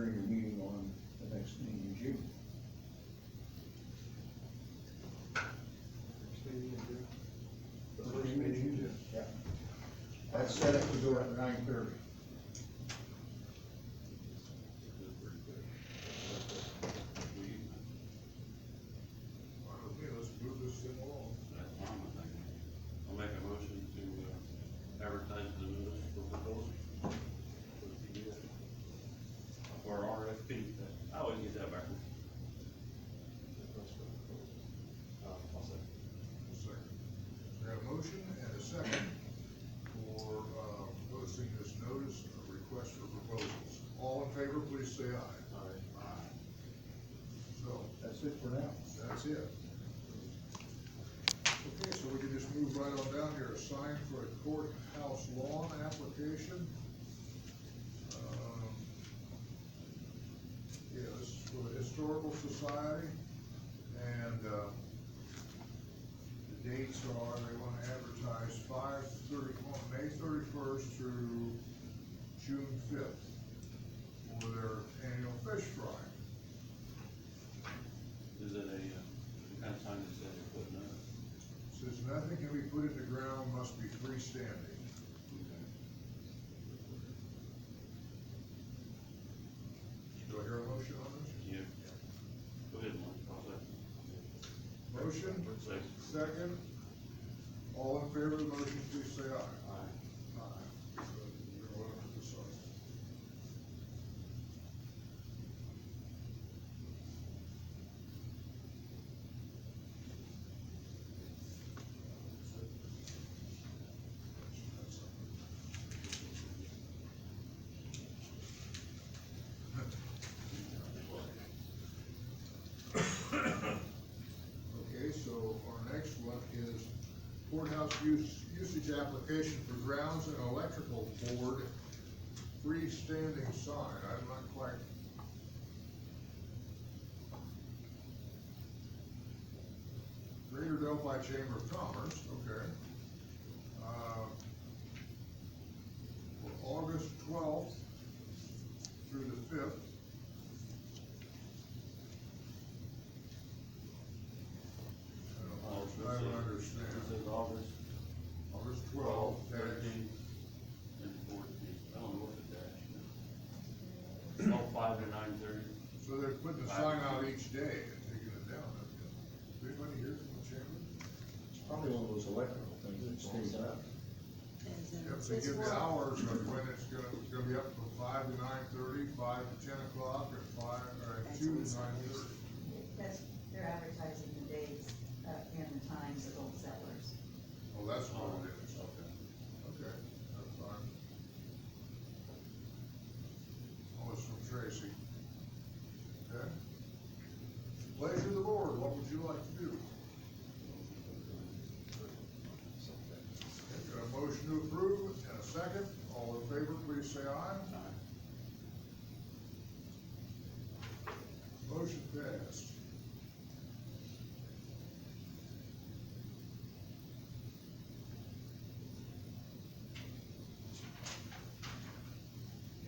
during your meeting on the next meeting in June. The first meeting in June. Yeah. That's set up to go at 9:30. Okay, let's move this thing along. That's fine, I think. I'll make a motion to advertise the notice for proposal. For the PDF. Or RFP, I always get that backwards. I'll say. Second. We have a motion and a second for, posting this notice of request for proposals. All in favor, please say aye. Aye. So, That's it for now. that's it. Okay, so we can just move right on down here, a sign for a courthouse lawn application. Yeah, this is for the Historical Society, and, the dates are, they wanna advertise on May 31st through June 5th for their annual fish fry. Is it a, the kind of sign that says you're putting up? Says nothing can be put in the ground, must be freestanding. Do I hear a motion on this? Yeah. Go ahead, Mike, I'll say. Motion, Second. second. All in favor of the motion, please say aye. Aye. Aye. So you're gonna look at this one. Okay, so our next one is courthouse usage application for grounds and electrical board freestanding sign. I'm not quite. Greater Delphi Chamber of Commerce, okay. For August 12th through the 5th. I don't understand. It says August August 12th, dash, 13th and 14th. I don't know what the dash is. Oh, 5 to 9:30. so they're putting the sign out each day and taking it down. Is anybody here from the chamber? It's probably one of those electrical things that stays up. Yep, they give the hours of when it's gonna be up from 5 to 9:30, 5 to 10 o'clock, and 2 to 9:30. That's, they're advertising the dates, and the times of old settlers. Oh, that's what it is. Okay. Okay, that's fine. Oh, it's from Tracy. Okay. Pleasure of the board, what would you like to do? Got a motion to approve and a second, all in favor, please say aye. Motion passed.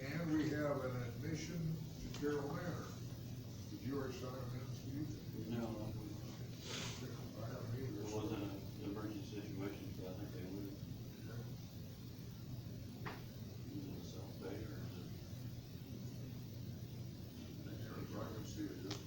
And we have an admission to Carroll Manor. Did you already sign them in, Steve? No, I haven't it either. wasn't an emergency situation, so I think they would. Is it a South Bay or is it? I can see it, just.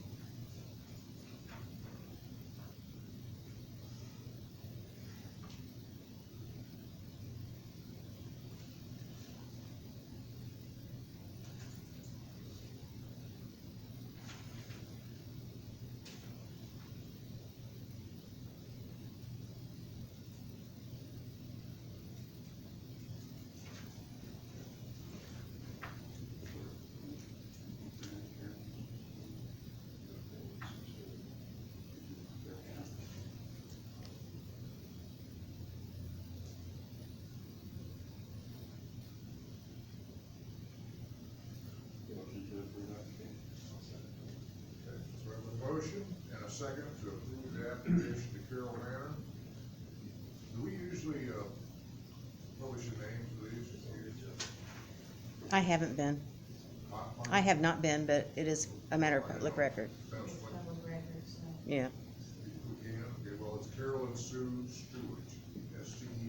Motion to approve application. Okay, so we have a motion and a second to approve the application to Carroll Manor. Do we usually, publish the names of these? I haven't been. I Marty? I have not been, but it is a matter of public record. That's It's what, public record, so. Yeah. who can, okay, well, it's Carolyn Sue Stewart, Stewart.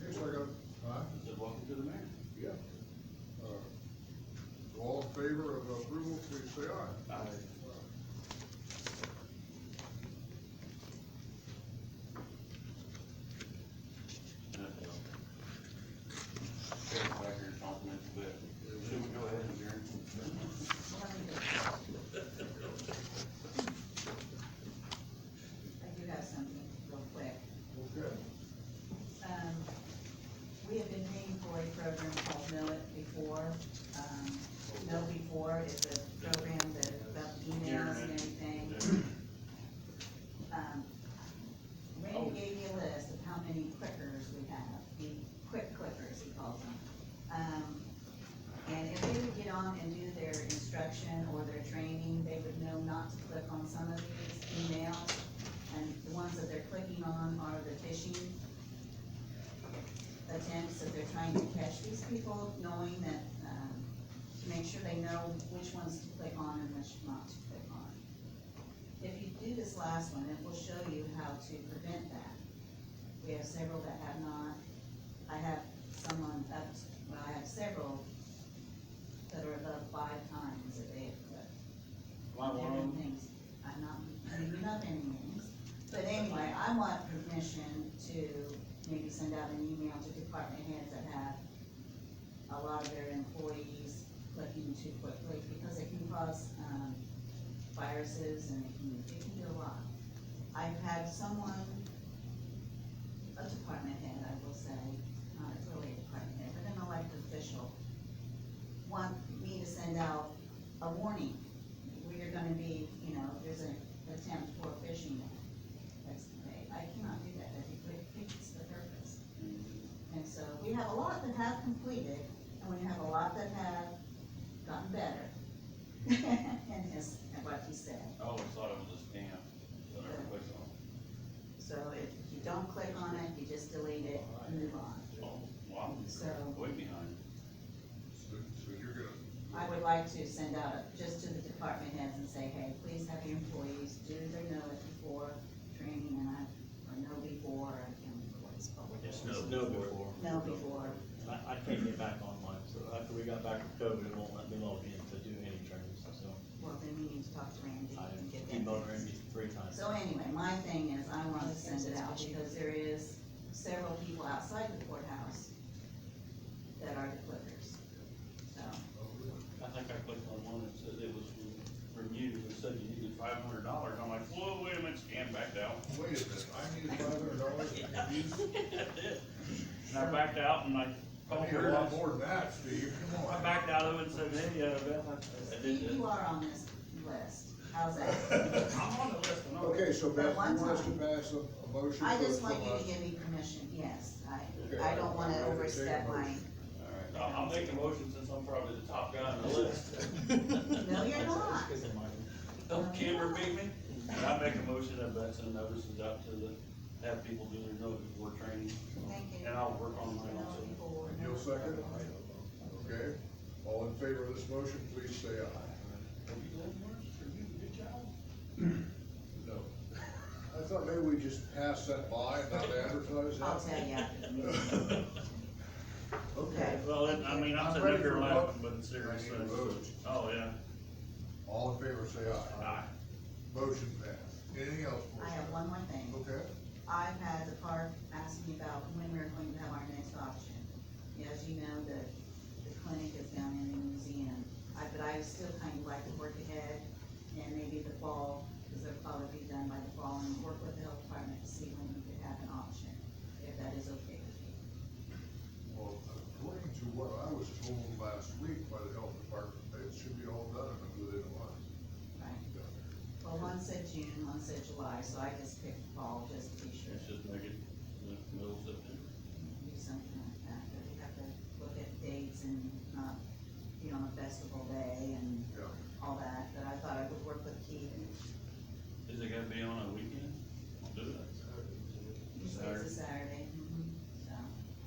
Okay, so I got, huh? I said, welcome to the mayor. Yeah. So all in favor of approval, please say aye. Aye. Back here talking a bit. Should we go ahead and adjourn? I do have something real quick. Okay. We have been paying for a program called Know It Before. Know Before is a program that, about emails and everything. Randy gave me a list of how many clickers we have, the quick clickers, he calls them. And if they would get on and do their instruction or their training, they would know not to click on some of these emails. And the ones that they're clicking on are the phishing attempts that they're trying to catch these people, knowing that, to make sure they know which ones to click on and which not to click on. If you do this last one, it will show you how to prevent that. We have several that have not. I have someone I have several that are above 5 times that they have clicked. Am I one of Different them? things. I'm not leaving up any names, but anyway, I want permission to maybe send out an email to department heads that have a lot of their employees clicking too quickly, because it can cause, viruses and it can do a lot. I've had someone, a department head, I will say, not really a department head, but an elected official, want me to send out a warning. We're gonna be, there's an attempt for a phishing escapade. I cannot do that, that defeats the purpose. And so, we have a lot that have completed, and we have a lot that have gotten better. And what he said. I always thought it was a scam, but I never clicked on it. So if you don't click on it, you just delete it and move on. Oh, wow, So, way behind. So you're gonna, I would like to send out just to the department heads and say, hey, please have your employees do their Know It Before training, or Know Before, I can't remember what it's called. Just know before. Know Before. I can't get back online, so after we got back from COVID, it won't let me log in to do any trainings, so Well, then we need to talk to Randy I and get that. emailed Randy 3 times. So anyway, my thing is, I want to send it out, because there is several people outside the courthouse that are the clickers, so. I think I clicked on one that said it was from you, it said you needed $500, I'm like, whoa, wait a minute, scan backed out. wait a minute, I need $500. And I backed out and I I called need a her lot once. more than that, Steve, come I on. backed out of it and said, hey, Beth, I Steve, did you it. are on this list, how's that? I'm on the list, I know. Okay, so Beth, One you want us to time. pass a motion? I for- just want from you us? to give me permission, yes, Okay, I don't wanna I'm ready to overstep take a my, motion. Alright, I'll make a motion since I'm probably the top guy on the list. no, you're not. Don't Kimber beat me? I make a motion that Beth send notices out to have people do their Know It Before training. Thank you. And I'll work on mine Know also. Before. And you'll second? Okay, all in favor of this motion, please say aye. Have you done yours? Are you a good job? No. I thought maybe we just pass that by and not advertise that. I'll tell you after the meeting. Okay. Well, I mean, I'm I'm sitting ready up here for a laughing, vote. but it's serious. I need a vote. Oh, yeah. All in favor, say aye. Aye. Motion passed. Anything else for I us? have one more thing. Okay, I've had the park ask me about when we're going to have our next auction. As you know, the clinic is down in the museum, but I still kind of like to work ahead, and maybe the fall, because they'll probably be done by the fall, and work with the health department to see when we could have an auction, if that is okay with you. well, according to what I was told last week by the health department, it should be all done within a month. Right? Well, one said June, one said July, so I just picked fall just to be sure. Let's just make it the middle of September. Do something like that, but we have to look at dates and not be on a festival day and Yeah. all that, but I thought I would work with Keith. Is it gonna be on a weekend? Do it. It's a Saturday, so,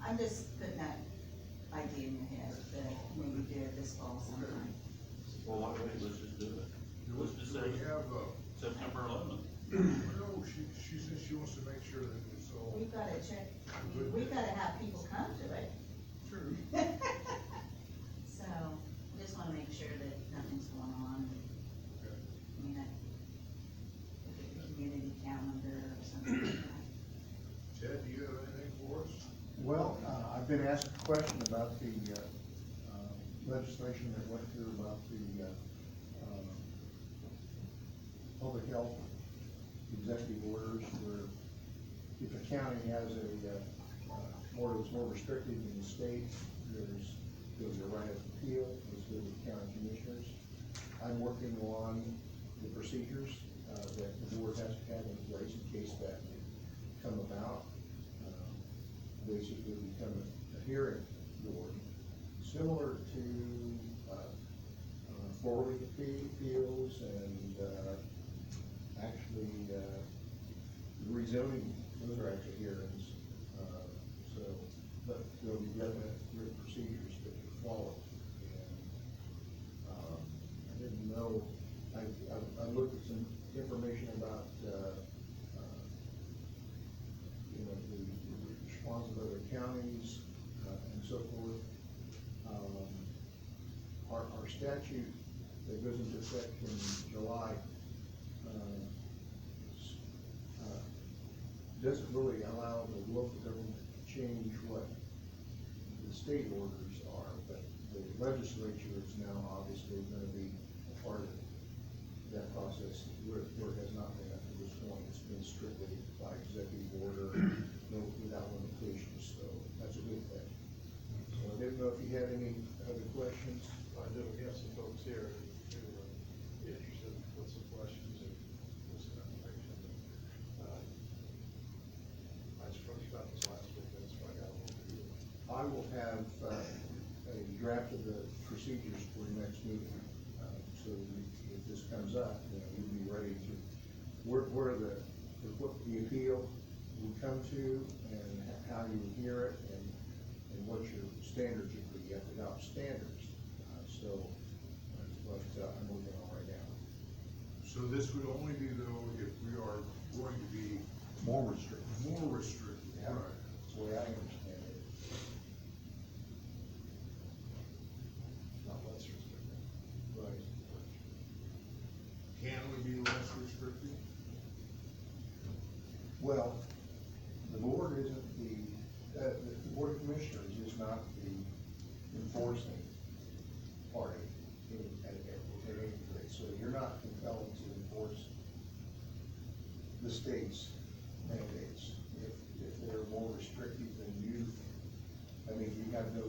I'm just putting that idea idea in your head that maybe do it this fall sometime. Well, why wait, let's just do it. Let's just Do say we have, September 11th. no, she says she wants to make sure that it's all. We've gotta check, we've gotta have people come to it. True. So, we just wanna make sure that nothing's going on. Okay. I mean, a community calendar or something like that. Ted, do you have anything for us? Well, I've been asked a question about the, legislation that went through about the, public health executive orders where if a county has a, that's more restrictive than the state, there's a right of appeal, goes to the county commissioners. I'm working on the procedures, that the board has to have in place in case that would come about. Basically become a hearing board, similar to, forwarding appeals and, actually, rezoning, those are actually hearings. So, but there'll be definite written procedures that you follow. And, I didn't know, I looked at some information about, you know, the response of other counties, and so forth. Our statute that goes into effect in July, doesn't really allow the local government to change what the state orders are, but the legislature is now obviously gonna be a part of that process, where it has not been up to this point. It's been strictly by executive order, no, without limitations, so that's a good thing. So I didn't know if you had any other questions. I do, we have some folks here who are interested with some questions and this information. I spoke about this last week, that's why I got a hold of you. I will have, a draft of the procedures for the next meeting, so if this comes up, you know, we'll be ready to, where what the appeal would come to, and how you would hear it, and what your standards would be. You have to adopt standards, so that's what I'm working on right now. So this would only be though if we are going to be More restrictive. more restricted, Yeah. right? That's the way I understand it. Not less restrictive. Right. Can we be less restrictive? Well, the board isn't the board of commissioners is not the enforcing party at any rate, so you're not compelled to enforce the state's mandates. If they're more restrictive than you, I mean, you have no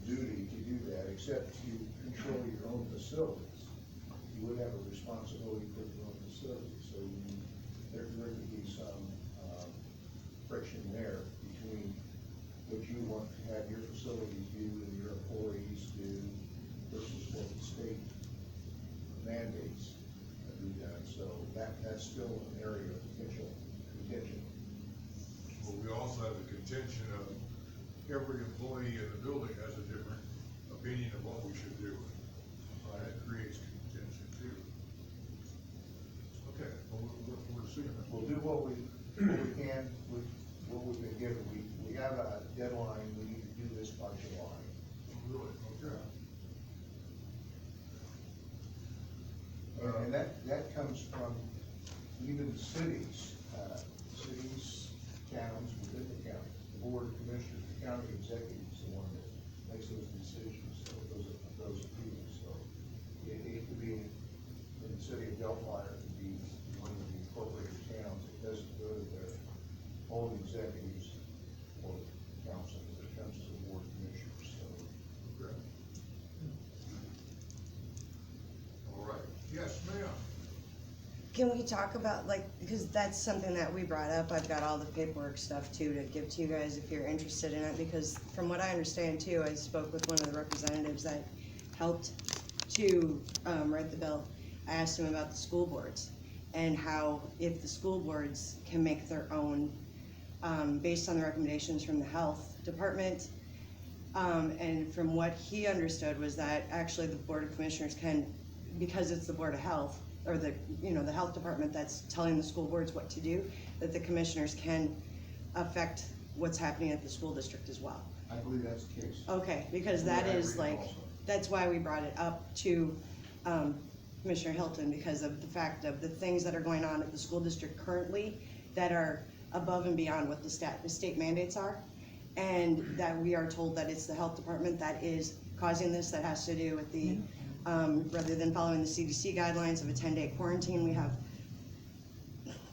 duty to do that, except to control your own facilities. You would have a responsibility for your own facilities, so there could be some, friction there between what you want to have your facilities do and your employees do versus what the state mandates be done, so that's still an area of potential contention. Well, we also have the contention of every employee in the building has a different opinion of what we should do. That creates contention too. Okay, well, we're seeing that. We'll do what we can with what we've been given. We have a deadline, we need to do this by July. Really, okay. And that comes from even cities, towns within the county. The board of commissioners, the county executive is the one that makes those decisions, so those appeals. So it could be in the city of Delphi, it could be one of the incorporated towns. It doesn't go to their own executives or council, it comes to the board of commissioners, so. Okay. All right, yes, ma'am. Can we talk about, like, because that's something that we brought up, I've got all the paperwork stuff too to give to you guys if you're interested in it, because from what I understand too, I spoke with one of the representatives that helped to, write the bill. I asked him about the school boards, and how if the school boards can make their own, based on the recommendations from the health department, And from what he understood was that actually the Board of Commissioners can, because it's the Board of Health, or the, you know, the health department that's telling the school boards what to do, that the commissioners can affect what's happening at the school district as well. I believe that's the case. Okay, because Yeah, that I is read it like, also. that's why we brought it up to, Commissioner Hilton, because of the fact of the things that are going on at the school district currently that are above and beyond what the state mandates are. And that we are told that it's the health department that is causing this, that has to do with the, rather than following the CDC guidelines of a 10-day quarantine, we have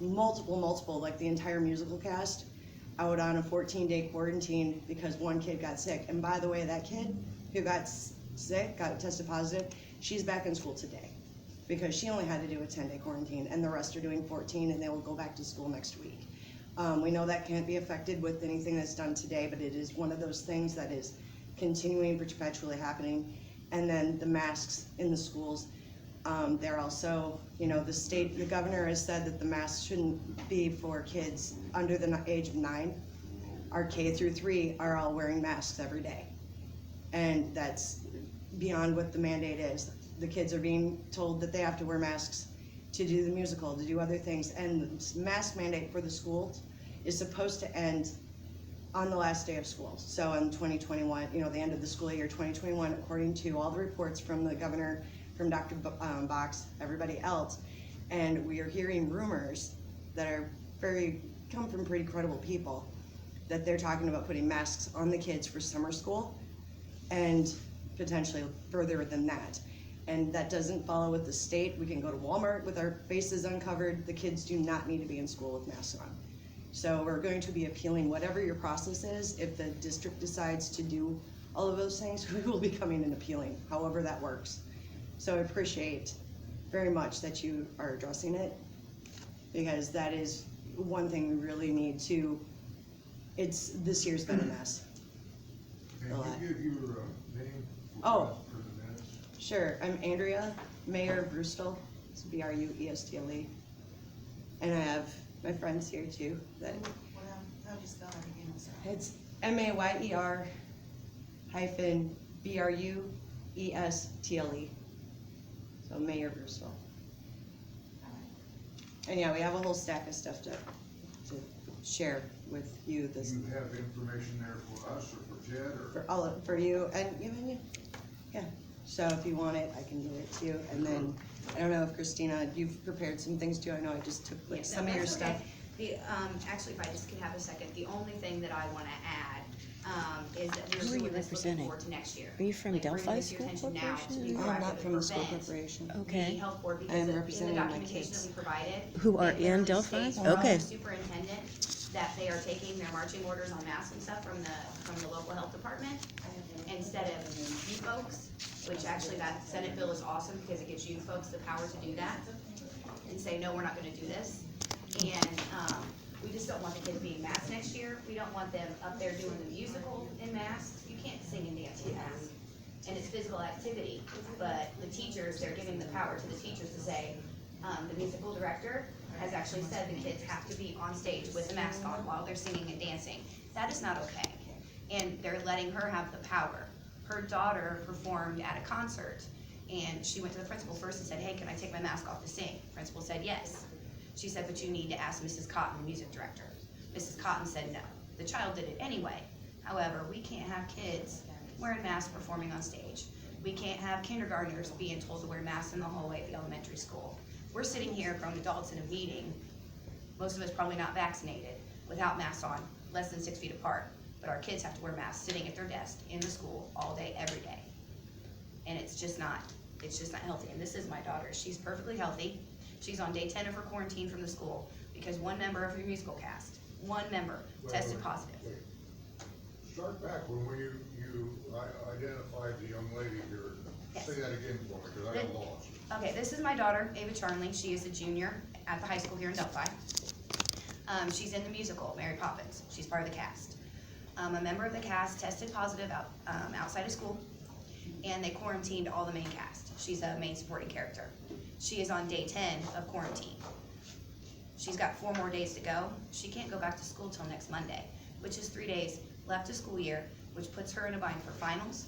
multiple, like the entire musical cast out on a 14-day quarantine because one kid got sick. And by the way, that kid who got sick, got tested positive, she's back in school today because she only had to do a 10-day quarantine and the rest are doing 14 and they will go back to school next week. We know that can't be affected with anything that's done today, but it is one of those things that is continuing, perpetually happening. And then the masks in the schools, they're also, you know, the governor has said that the masks shouldn't be for kids under the age of 9. Our K through 3 are all wearing masks every day. And that's beyond what the mandate is. The kids are being told that they have to wear masks to do the musical, to do other things. And the mask mandate for the schools is supposed to end on the last day of school. So in 2021, you know, the end of the school year 2021, according to all the reports from the governor, from Dr. Box, everybody else. And we are hearing rumors that are come from pretty credible people, that they're talking about putting masks on the kids for summer school and potentially further than that. And that doesn't follow with the state. We can go to Walmart with our faces uncovered. The kids do not need to be in school with masks on. So we're going to be appealing whatever your process is. If the district decides to do all of those things, we will be coming and appealing, however that works. So I appreciate very much that you are addressing it, because that is one thing we really need to, this year's been a mess. Can you give your name Oh. for the minutes? Sure, I'm Andrea Mayor Brustel, it's Brustle. And I have my friends here too, that How do you spell that again, I'm sorry? it's MAYER hyphen BRUESTLE. So Mayor Brustel. And yeah, we have a whole stack of stuff to share with you Do this, you have information there for us or for Jed or? for you, and you, yeah. So if you want it, I can give it to you, and then, I don't know if Christina, you've prepared some things too, I know I just took like Yes, some of your that's stuff. okay. The, actually, if I just could have a second, the only thing that I wanna add, is that Who are we're you doing this looking representing? forward to next year. Are you from Like, bringing Delphi this to your School attention now to be Corporation? I'm not proactive from and the school prevent corporation. The Okay. health board, I am because in the representing my documentation kids. that we provided. Who are it clearly in Delphi? states from Okay. the superintendent that they are taking their marching orders on masks and stuff from the local health department instead of you folks, which actually that Senate bill is awesome because it gives you folks the power to do that and say, no, we're not gonna do this. And, we just don't want the kids being masked next year. We don't want them up there doing the musical in masks. You can't sing and dance in masks. And it's physical activity, but the teachers, they're giving the power to the teachers to say, the musical director has actually said the kids have to be on stage with a mask on while they're singing and dancing. That is not okay. And they're letting her have the power. Her daughter performed at a concert, and she went to the principal first and said, hey, can I take my mask off to sing? Principal said, yes. She said, but you need to ask Mrs. Cotton, the music director. Mrs. Cotton said no. The child did it anyway. However, we can't have kids wearing masks performing on stage. We can't have kindergartners being told to wear masks in the hallway at the elementary school. We're sitting here, grown adults in a meeting, most of us probably not vaccinated, without masks on, less than 6 feet apart. But our kids have to wear masks sitting at their desk in the school all day, every day. And it's just not healthy. And this is my daughter. She's perfectly healthy. She's on day 10 of her quarantine from the school because one member of your musical cast, one member, tested positive. Wait. Start back when you identified the young lady here. Yes. Say that again for me, because I got lost. Okay, this is my daughter, Ava Charnley. She is a junior at the high school here in Delphi. She's in the musical, Mary Poppins. She's part of the cast. A member of the cast tested positive outside of school, and they quarantined all the main cast. She's a main supporting character. She is on day 10 of quarantine. She's got 4 more days to go. She can't go back to school till next Monday, which is 3 days left of school year. which puts her in a bind for finals,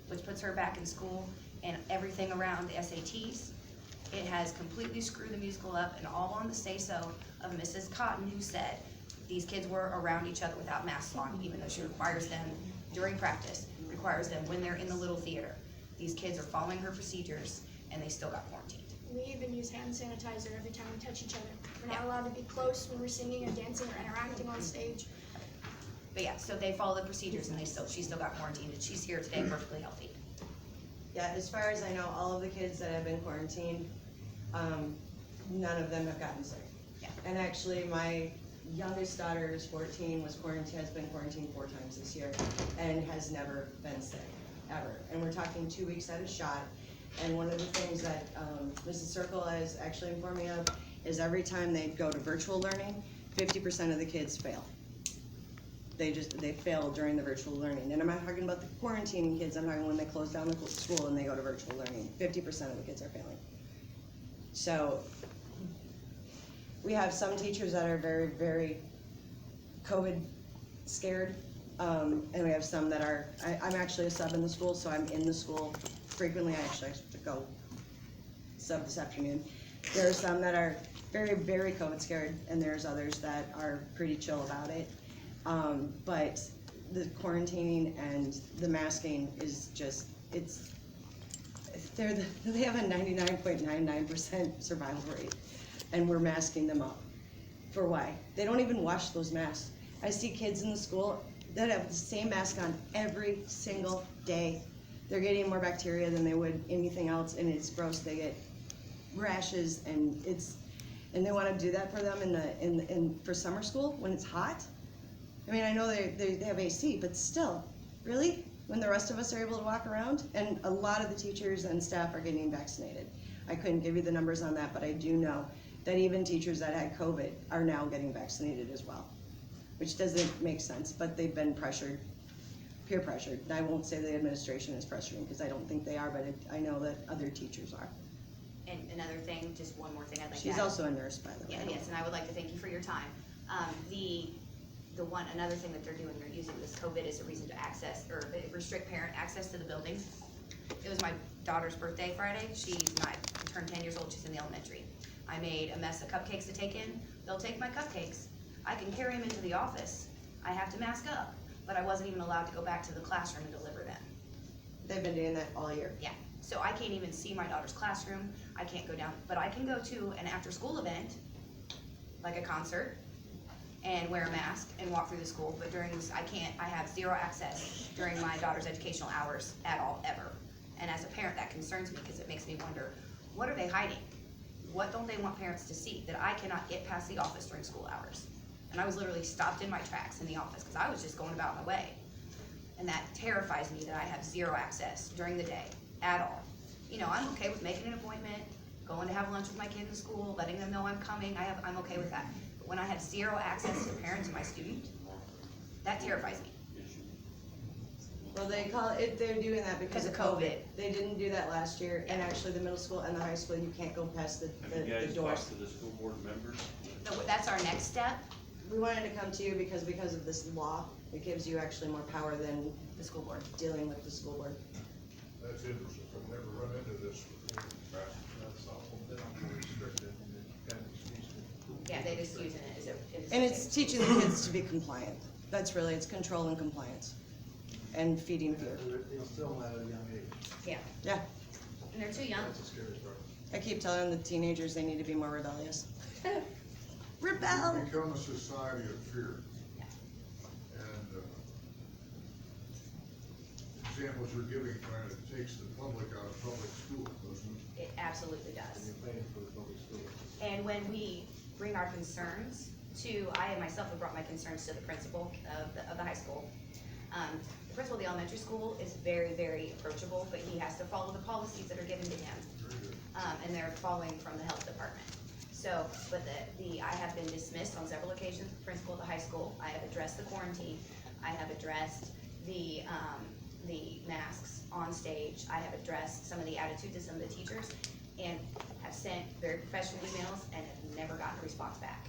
which puts her back in school, and everything around the SATs. It has completely screwed the musical up, and all on the say-so of Mrs. Cotton, who said these kids were around each other without masks on, even though she requires them during practice, requires them when they're in the little theater. These kids are following her procedures, and they still got quarantined. We even use hand sanitizer every time we touch each other. We're not allowed to be close when we're singing or dancing or interacting on stage. But yeah, so they follow the procedures, and she still got quarantined, and she's here today perfectly healthy. Yeah, as far as I know, all of the kids that have been quarantined, none of them have gotten sick. Yeah. And actually, my youngest daughter is 14, has been quarantined 4 times this year, and has never been sick, ever. And we're talking 2 weeks at a shot. And one of the things that Mrs. Circle has actually informed me of is every time they go to virtual learning, 50% of the kids fail. They fail during the virtual learning. And I'm not talking about the quarantining kids, I'm talking when they close down the school and they go to virtual learning. 50% of the kids are failing. So we have some teachers that are very, very COVID scared. And we have some that are, I'm actually a sub in the school, so I'm in the school frequently. I actually have to go sub this afternoon. There are some that are very, very COVID scared, and there's others that are pretty chill about it. But the quarantining and the masking is just, they have a 99.99% survival rate, and we're masking them up. For why? They don't even wash those masks. I see kids in the school that have the same mask on every single day. They're getting more bacteria than they would anything else, and it's gross. They get rashes, and they want to do that for them for summer school when it's hot. I mean, I know they have AC, but still, really? When the rest of us are able to walk around? And a lot of the teachers and staff are getting vaccinated. I couldn't give you the numbers on that, but I do know that even teachers that had COVID are now getting vaccinated as well, which doesn't make sense, but they've been pressured, peer pressured. And I won't say the administration is pressuring, because I don't think they are, but I know that other teachers are. And another thing, just one more thing I'd like to add. She's also a nurse, by the way. Yeah, yes, and I would like to thank you for your time. Another thing that they're doing, they're using this COVID as a reason to access, or restrict parent access to the building. It was my daughter's birthday Friday. She turned 10 years old, she's in the elementary. I made a mess of cupcakes to take in. They'll take my cupcakes. I can carry them into the office. I have to mask up, but I wasn't even allowed to go back to the classroom and deliver them. They've been doing that all year. Yeah, so I can't even see my daughter's classroom. I can't go down, but I can go to an after-school event, like a concert, and wear a mask and walk through the school, but during this, I have zero access during my daughter's educational hours at all, ever. And as a parent, that concerns me, because it makes me wonder, what are they hiding? What don't they want parents to see? That I cannot get past the office during school hours. And I was literally stopped in my tracks in the office, because I was just going about my way. And that terrifies me, that I have zero access during the day, at all. You know, I'm okay with making an appointment, going to have lunch with my kid in school, letting them know I'm coming, I'm okay with that. But when I have zero access to the parents of my student, that terrifies me. Well, they call it, they're doing that because Because of of COVID. COVID. They didn't do that last year, and actually the middle school and the high school, you can't go past Have you the guys doors. talked to the school board members? So that's our next step, We wanted to come to you because of this law, it gives you actually more power than the school board. dealing with the school board. That's interesting, I've never run into this before. That's awful, they don't restrict it, and it kind of excuse it. Yeah, they're just using it as a. And it's teaching the kids to be compliant. That's really, it's control and compliance, and feeding fear. They'll still at a young age. Yeah, Yeah, and they're too young. That's a scary part. I keep telling the teenagers they need to be more rebellious. Rebel! We become a society of fear. Yeah. And, examples you're giving kind of takes the public out of public school, doesn't it? It absolutely And does. you're paying for the public school. And when we bring our concerns I myself have brought my concerns to the principal of the high school. The principal of the elementary school is very, very approachable, but he has to follow the policies that are given to him. Very good. And they're following from the health department. So, but I have been dismissed on several occasions, the principal of the high school. I have addressed the quarantine. I have addressed the masks on stage. I have addressed some of the attitudes of some of the teachers, and have sent very professional emails and have never gotten a response back.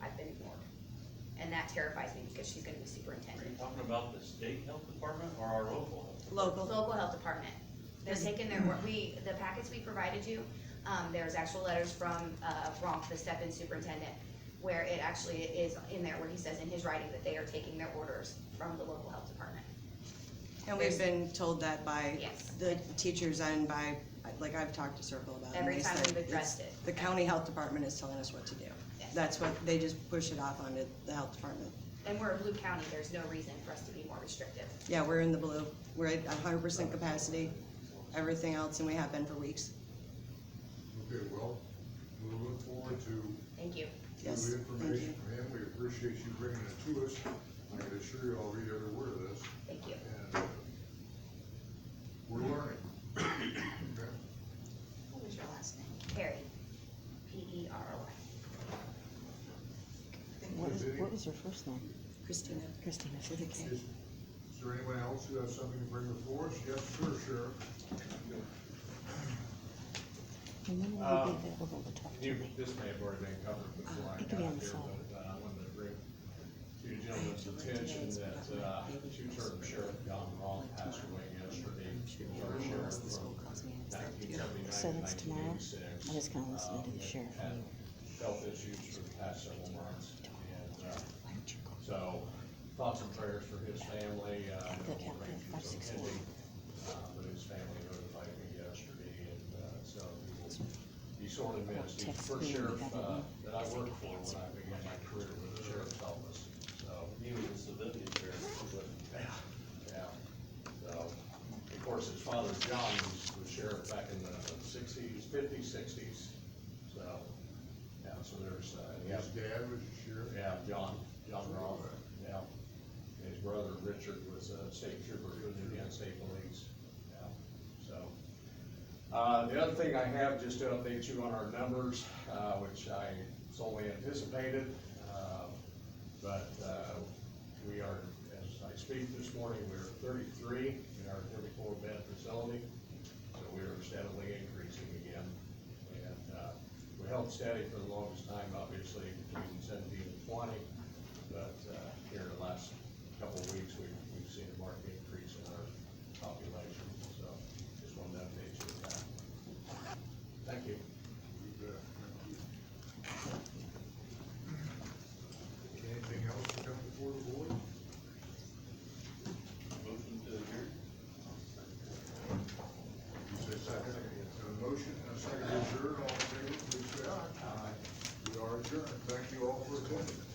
I've been ignored. and that terrifies me because she's gonna be Are you superintendent. talking about the state health department or our local health? Local. Local health department, they're taking their, the packets we provided you, there's actual letters from, Ronk, the step-in superintendent, where it actually is in there, where he says in his writing that they are taking their orders from the local health department. And we've been told that by Yes. the teachers and by, like, I've talked to Circle about it. and Every they time said we've addressed it's- it. The county health department is telling us what to do. Yes. That's what, they just push it off onto the health department. And we're a blue county, there's no reason for us to be more restrictive. Yeah, we're in the blue. We're at 100% capacity, everything else, and we have been for weeks. Okay, well, we'll look forward to Thank you. Yes, the thank you. information from him. We appreciate you bringing it to us. I can assure you I'll read every word of this, Thank you. and we're learning. Okay? What was your last name? Perry. Perry. What was your first name? Christina. Christina. Is there anyone else who has something to bring before us? Yes, sir, Sheriff. And when will you be available to talk to You, me? this may have already been covered before I It got could be here, on the phone. but I wanted to bring to your gentleman's attention that, two-term sheriff John Ron passed away yesterday. He was our sheriff from 1979 So to that's tomorrow? 1986. I just kinda listened to the Had sheriff. health issues for the past several months, and, Why don't you go? so, thoughts and prayers for his family, Look out there, 561. but his family notified me yesterday, and, so he sorely missed. He's the first sheriff, that I worked for when I began my career with the sheriff's office, so, He was a civilian sheriff, but yeah. So, of course, his father, John, was sheriff back in the sixties, fifties, sixties, so, yeah, so there's, His dad was a sheriff. yeah, John Roth, yeah. His brother Richard was a state trooper for the Indiana State Police, yeah, so. The other thing I have, just to update you on our numbers, which I solely anticipated, but, we are, as I speak this morning, we're 33 in our 34-bed facility, so we are steadily increasing again. And, we held steady for the longest time, obviously, between 17 and 20, but, here in the last couple of weeks, we've seen a marked increase in our population, so just wanted to update you with that. Thank you.